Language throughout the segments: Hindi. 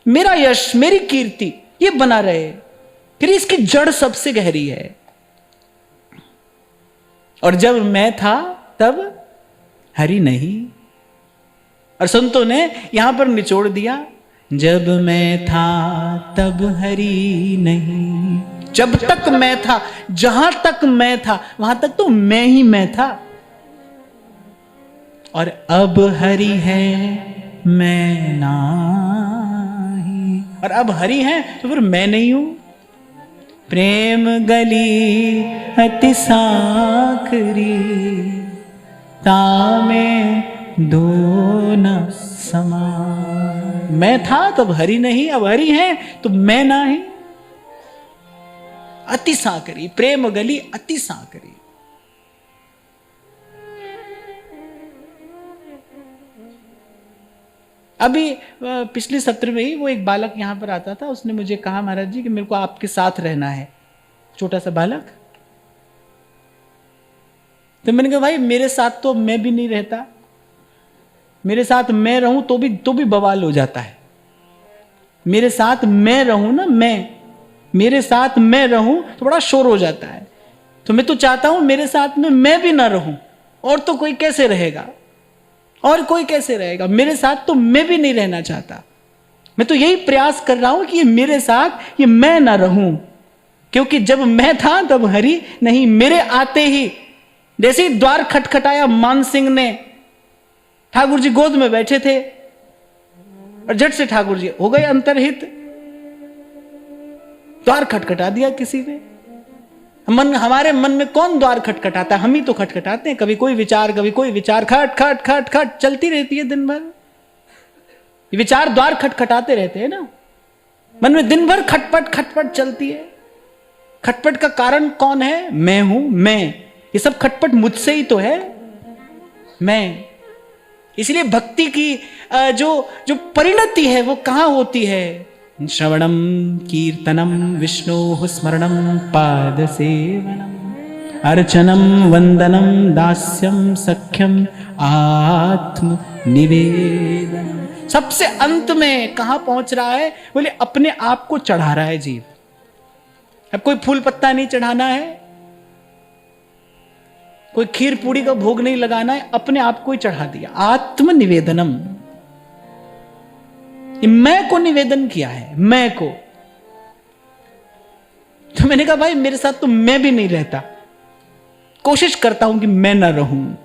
मेरा यश, मेरी कीर्ति ये बना रहे, फिर इसकी जड़ सबसे गहरी है। और जब मैं था तब हरि नहीं। और संतों ने यहां पर निचोड़ दिया, जब मैं था तब हरि नहीं। जब तक मैं था, जहां तक मैं था, वहां तक तो मैं ही मैं था। और अब हरि है मैं नहीं, और अब हरि है तो फिर मैं नहीं हूं। प्रेम गली अति साखरी, तामे दो न समान। मैं था तब हरि नहीं, अब हरि है तो मैं नहीं। अति साकरी, प्रेम गली अति साकरी। अभी पिछले सत्र में ही वो एक बालक यहां पर आता था, उसने मुझे कहा महाराज जी कि मेरे को आपके साथ रहना है, छोटा सा बालक। तो मैंने कहा भाई मेरे साथ तो मैं भी नहीं रहता, मेरे साथ मैं रहूं तो भी बवाल हो जाता है। मेरे साथ मैं रहूं ना, मेरे साथ मैं रहूं तो बड़ा शोर हो जाता है। तो मैं तो चाहता हूं मेरे साथ में मैं भी ना रहूं, और तो कोई कैसे रहेगा, और कोई कैसे रहेगा। मेरे साथ तो मैं भी नहीं रहना चाहता। मैं तो यही प्रयास कर रहा हूं कि ये मेरे साथ ये मैं ना रहूं, क्योंकि जब मैं था तब हरि नहीं। मेरे आते ही जैसे ही द्वार खटखटाया, मान सिंह ने, ठाकुर जी गोद में बैठे थे और झट से ठाकुर जी हो गए अंतर्हित। द्वार खटखटा दिया किसी ने। हमारे मन में कौन द्वार खटखटाता है? हम ही तो खटखटाते हैं। कभी कोई विचार, कभी कोई विचार, खट खट खट खट चलती रहती है दिन भर। विचार द्वार खटखटाते रहते हैं ना, मन में दिन भर खटपट खटपट चलती है। खटपट का कारण कौन है? मैं हूं, मैं। ये सब खटपट मुझसे ही तो है, मैं। इसलिए भक्ति की जो परिणति है वो कहां होती है? श्रवणम कीर्तनम विष्णु स्मरणम पाद सेवनम अर्चनम वंदनम दास्यम सख्यम आत्म निवेदन। सबसे अंत में कहां पहुंच रहा है? बोले अपने आप को चढ़ा रहा है जीव। अब कोई फूल पत्ता नहीं चढ़ाना है, कोई खीर पूड़ी का भोग नहीं लगाना है, अपने आप को ही चढ़ा दिया। आत्म निवेदनम, मैं को निवेदन किया है, मैं को। तो मैंने कहा भाई मेरे साथ तो मैं भी नहीं रहता, कोशिश करता हूं कि मैं ना रहूं,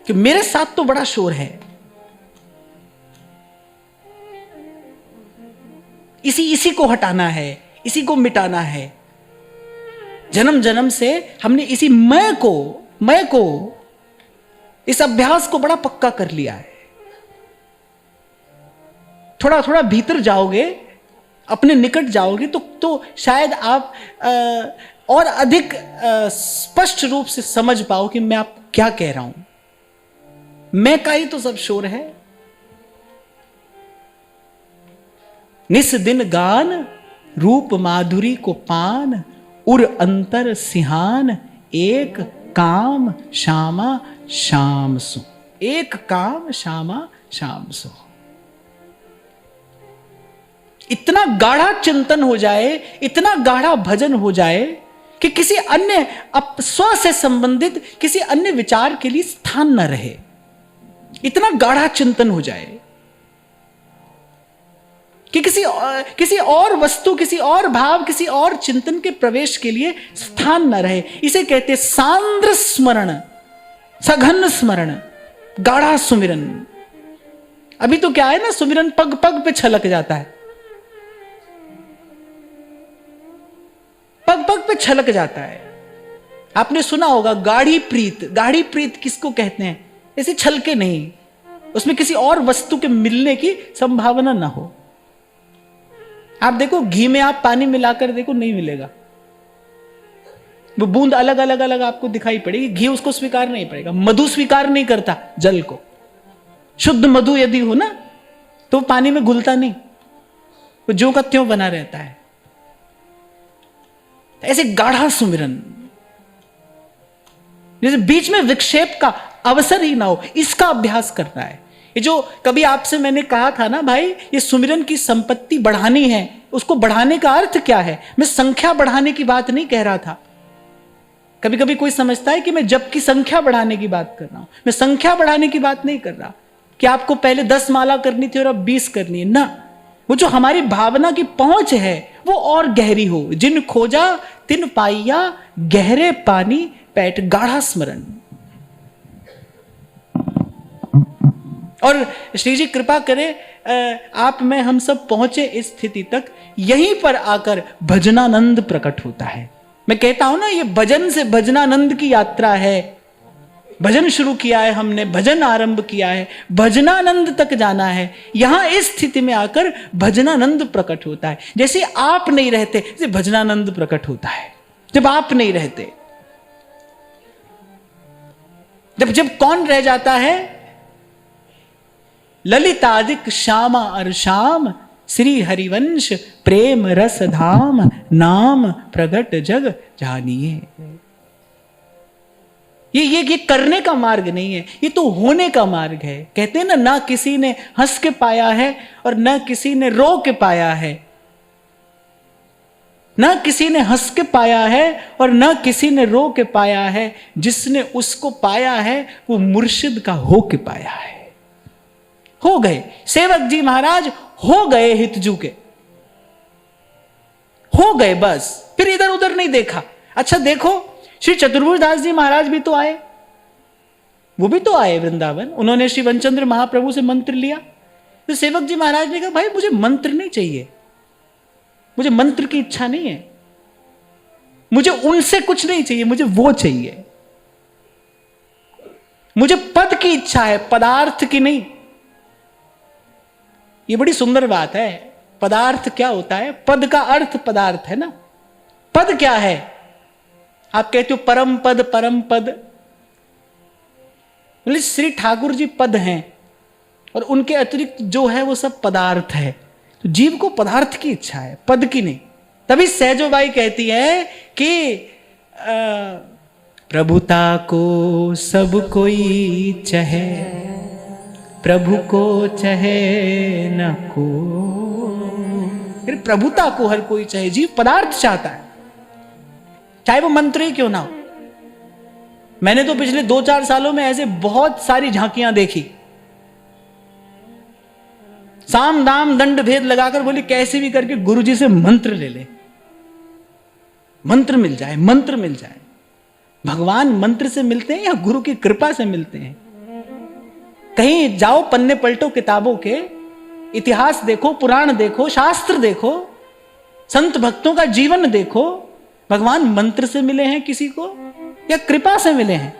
कि मेरे साथ तो बड़ा शोर है। इसी को हटाना है, इसी को मिटाना है। जन्म जन्म से हमने इसी मैं को इस अभ्यास को बड़ा पक्का कर लिया है। थोड़ा थोड़ा भीतर जाओगे, अपने निकट जाओगे तो शायद आप और अधिक स्पष्ट रूप से समझ पाओ कि मैं आप क्या कह रहा हूं। मैं का ही तो सब शोर है। निस दिन गान रूप माधुरी को पान, उर अंतर सिहान एक काम श्यामा शाम सो। एक काम श्यामा शाम सो। इतना गाढ़ा चिंतन हो जाए, इतना गाढ़ा भजन हो जाए कि किसी अन्य स्व से संबंधित किसी अन्य विचार के लिए स्थान न रहे। इतना गाढ़ा चिंतन हो जाए कि किसी और वस्तु, किसी और भाव, किसी और चिंतन के प्रवेश के लिए स्थान न रहे। इसे कहते सांद्र स्मरण, सघन स्मरण, गाढ़ा सुमिरन। अभी तो क्या है ना, सुमिरन पग पग पे छलक जाता है, पग पग पे छलक जाता है। आपने सुना होगा गाढ़ी प्रीत। गाढ़ी प्रीत किसको कहते हैं? ऐसे छलके नहीं, उसमें किसी और वस्तु के मिलने की संभावना ना हो। आप देखो घी में आप पानी मिलाकर देखो, नहीं मिलेगा। वो बूंद अलग अलग अलग आपको दिखाई पड़ेगी, घी उसको स्वीकार नहीं पड़ेगा। मधु स्वीकार नहीं करता जल को। शुद्ध मधु यदि हो ना तो पानी में घुलता नहीं, वो ज्यों का त्यों बना रहता है। ऐसे गाढ़ा सुमिरन, जैसे बीच में विक्षेप का अवसर ही ना हो, इसका अभ्यास करना है। ये जो कभी आपसे मैंने कहा था ना भाई, ये सुमिरन की संपत्ति बढ़ानी है, उसको बढ़ाने का अर्थ क्या है? मैं संख्या बढ़ाने की बात नहीं कह रहा था। कभी कभी कोई समझता है कि मैं जप की संख्या बढ़ाने की बात कर रहा हूं। मैं संख्या बढ़ाने की बात नहीं कर रहा कि आपको पहले 10 माला करनी थी और अब 20 करनी है ना। वो जो हमारी भावना की पहुंच है वो और गहरी हो। जिन खोजा तिन पाइया, गहरे पानी पैठ गाढ़ा स्मरण। और श्री जी कृपा करें आप में हम सब पहुंचे इस स्थिति तक। यहीं पर आकर भजनानंद प्रकट होता है। मैं कहता हूं ना, ये भजन से भजनानंद की यात्रा है। भजन शुरू किया है हमने, भजन आरंभ किया है, भजनानंद तक जाना है। यहां इस स्थिति में आकर भजनानंद प्रकट होता है। जैसे आप नहीं रहते, जैसे भजनानंद प्रकट होता है। जब आप नहीं रहते, जब कौन रह जाता है? ललितादिक श्यामा और श्याम, श्री हरिवंश प्रेम रस धाम, नाम प्रगट जग जानिए। ये करने का मार्ग नहीं है, ये तो होने का मार्ग है। कहते हैं ना किसी ने हंस के पाया है और ना किसी ने रो के पाया है। ना किसी ने हंस के पाया है और ना किसी ने रो के पाया है। जिसने उसको पाया है वो मुर्शिद का हो के पाया है। हो गए सेवक जी महाराज, हो गए हितजू के, हो गए बस। फिर इधर उधर नहीं देखा। अच्छा देखो, श्री चतुर्भुज दास जी महाराज भी तो आए, वो भी तो आए वृंदावन। उन्होंने श्री वनचंद्र महाप्रभु से मंत्र लिया। तो सेवक जी महाराज ने कहा भाई मुझे मंत्र नहीं चाहिए, मुझे मंत्र की इच्छा नहीं है, मुझे उनसे कुछ नहीं चाहिए, मुझे वो चाहिए। मुझे पद की इच्छा है, पदार्थ की नहीं। ये बड़ी सुंदर बात है। पदार्थ क्या होता है? पद का अर्थ पदार्थ है ना। पद क्या है? आप कहते हो परम पद, परम पद। बोले श्री ठाकुर जी पद हैं और उनके अतिरिक्त जो है वो सब पदार्थ है। तो जीव को पदार्थ की इच्छा है, पद की नहीं। तभी सहजोबाई कहती है कि प्रभुता को सब कोई चाहे, प्रभु को चाहे न को। फिर प्रभुता को हर कोई चाहे। जीव पदार्थ चाहता है, चाहे वो मंत्र ही क्यों ना हो। मैंने तो पिछले 2-4 सालों में ऐसे बहुत सारी झांकियां देखी। साम दाम दंड भेद लगाकर बोली कैसे भी करके गुरुजी से मंत्र ले ले, मंत्र मिल जाए, मंत्र मिल जाए। भगवान मंत्र से मिलते हैं या गुरु की कृपा से मिलते हैं? कहीं जाओ, पन्ने पलटो किताबों के, इतिहास देखो, पुराण देखो, शास्त्र देखो, संत भक्तों का जीवन देखो। भगवान मंत्र से मिले हैं किसी को या कृपा से मिले हैं?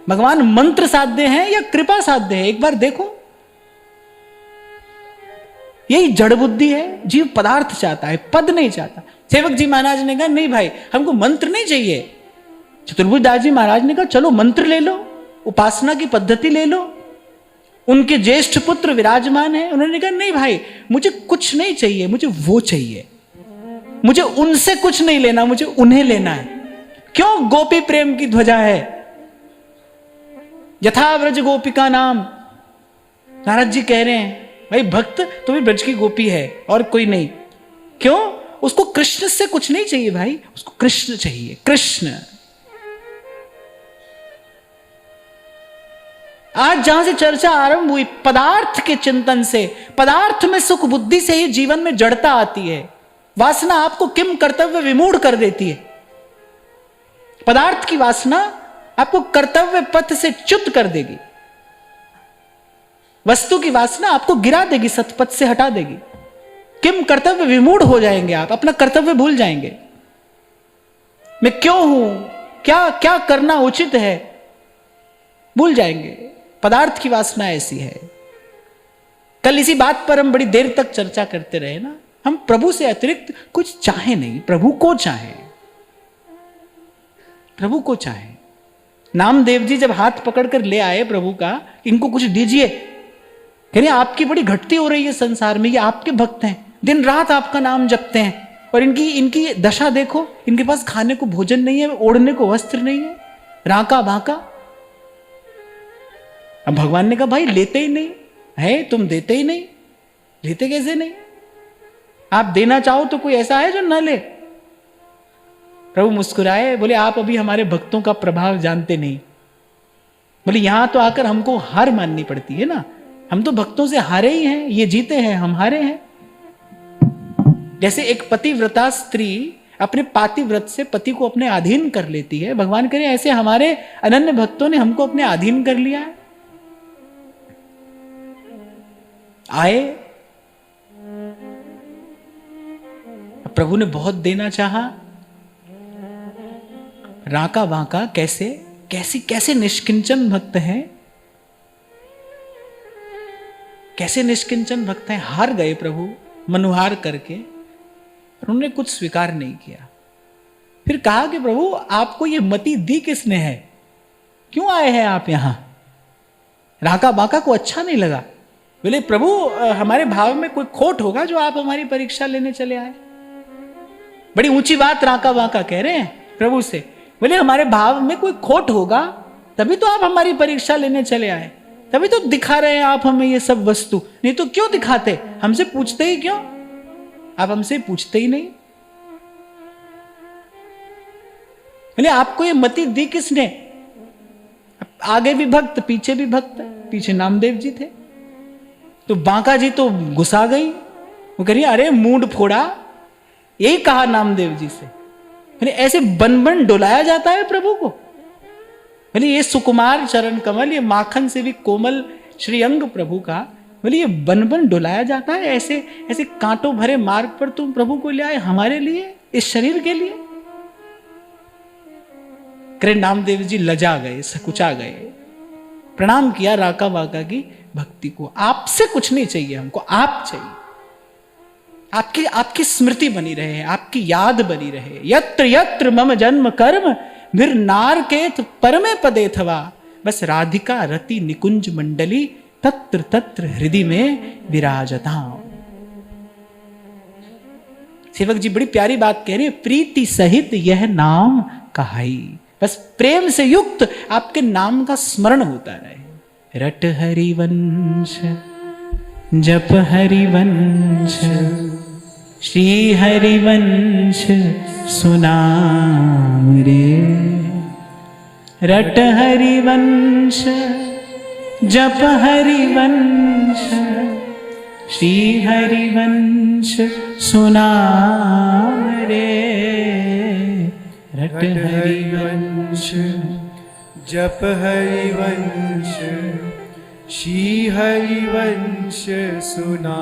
भगवान मंत्र साध्य हैं या कृपा साध्य है? एक बार देखो। यही जड़ बुद्धि है। जीव पदार्थ चाहता है, पद नहीं चाहता। सेवक जी महाराज ने कहा नहीं भाई हमको मंत्र नहीं चाहिए। चतुर्भुज दास जी महाराज ने कहा चलो मंत्र ले लो, उपासना की पद्धति ले लो। उनके ज्येष्ठ पुत्र विराजमान है। उन्होंने कहा नहीं भाई मुझे कुछ नहीं चाहिए, मुझे वो चाहिए। मुझे उनसे कुछ नहीं लेना, मुझे उन्हें लेना है। क्यों? गोपी प्रेम की ध्वजा है। यथा व्रज गोपिका नाम। नारद जी कह रहे हैं भाई भक्त तो भी ब्रज की गोपी है और कोई नहीं। क्यों? उसको कृष्ण से कुछ नहीं चाहिए भाई, उसको कृष्ण चाहिए। कृष्ण। आज जहां से चर्चा आरंभ हुई पदार्थ के चिंतन से, पदार्थ में सुख बुद्धि से ही जीवन में जड़ता आती है। वासना आपको किम कर्तव्य विमूढ़ कर देती है। पदार्थ की वासना आपको कर्तव्य पथ से च्युत कर देगी। वस्तु की वासना आपको गिरा देगी, सतपथ से हटा देगी। किम कर्तव्य विमूढ़ हो जाएंगे आप, अपना कर्तव्य भूल जाएंगे। मैं क्यों हूं, क्या क्या करना उचित है, भूल जाएंगे। पदार्थ की वासना ऐसी है। कल इसी बात पर हम बड़ी देर तक चर्चा करते रहे ना। हम प्रभु से अतिरिक्त कुछ चाहे नहीं, प्रभु को चाहे, प्रभु को चाहे। नामदेव जी जब हाथ पकड़कर ले आए प्रभु का, इनको कुछ दीजिए, कह रहे आपकी बड़ी घटती हो रही है संसार में, ये आपके भक्त हैं, दिन रात आपका नाम जपते हैं और इनकी दशा देखो, इनके पास खाने को भोजन नहीं है, ओढ़ने को वस्त्र नहीं है, राका भाका। अब भगवान ने कहा भाई लेते ही नहीं, है, तुम देते ही नहीं, लेते कैसे नहीं? आप देना चाहो तो कोई ऐसा है जो न ले? प्रभु मुस्कुराए, बोले आप अभी हमारे भक्तों का प्रभाव जानते नहीं। बोले यहां तो आकर हमको हार माननी पड़ती है ना, हम तो भक्तों से हारे ही हैं, ये जीते हैं, हम हारे हैं। जैसे एक पतिव्रता स्त्री अपने पातिव्रत से पति को अपने अधीन कर लेती है, भगवान करे ऐसे हमारे अनन्य भक्तों ने हमको अपने अधीन कर लिया है। आए, प्रभु ने बहुत देना चाहा, राका वाका कैसे कैसे कैसे निष्किंचन भक्त हैं, कैसे निष्किंचन भक्त हैं। हार गए प्रभु मनुहार करके, उन्होंने कुछ स्वीकार नहीं किया। फिर कहा कि प्रभु आपको ये मति दी किसने है, क्यों आए हैं आप यहां? राका बाका को अच्छा नहीं लगा। बोले प्रभु हमारे भाव में कोई खोट होगा जो आप हमारी परीक्षा लेने चले आए। बड़ी ऊंची बात राका बाका कह रहे हैं प्रभु से। बोले हमारे भाव में कोई खोट होगा तभी तो आप हमारी परीक्षा लेने चले आए, तभी तो दिखा रहे हैं आप हमें ये सब वस्तु, नहीं तो क्यों दिखाते? हमसे पूछते ही क्यों? आप हमसे पूछते ही नहीं। बोले आपको ये मति दी किसने? आगे भी भक्त पीछे भी भक्त, पीछे नामदेव जी थे। तो बांका जी तो गुस्सा गई, वो कह रही अरे मूड फोड़ा, यही कहा नामदेव जी से। बोले ऐसे बन बन डुलाया जाता है प्रभु को? बोले ये सुकुमार चरण कमल, ये माखन से भी कोमल श्री अंग प्रभु का, बोले ये बन बन डुलाया जाता है? ऐसे ऐसे कांटों भरे मार्ग पर तुम प्रभु को ले आए हमारे लिए, इस शरीर के लिए? करे नामदेव जी लजा गए, सकुचा गए, प्रणाम किया राका वाका की भक्ति को। आपसे कुछ नहीं चाहिए हमको, आप चाहिए। आपकी आपकी स्मृति बनी रहे, आपकी याद बनी रहे। यत्र यत्र मम जन्म कर्म फिर नारकेत परमे पदे थवा, बस राधिका रति निकुंज मंडली तत्र तत्र हृदय में विराजता। सेवक जी बड़ी प्यारी बात कह रहे हैं, प्रीति सहित यह नाम कहाई, बस प्रेम से युक्त आपके नाम का स्मरण होता रहे। रट हरिवंश जप हरिवंश श्री हरिवंश सुनाम रे। रट हरिवंश जप हरिवंश श्री हरिवंश सुनाम रे। रट हरिवंश जप हरिवंश श्री हरिवंश सुना।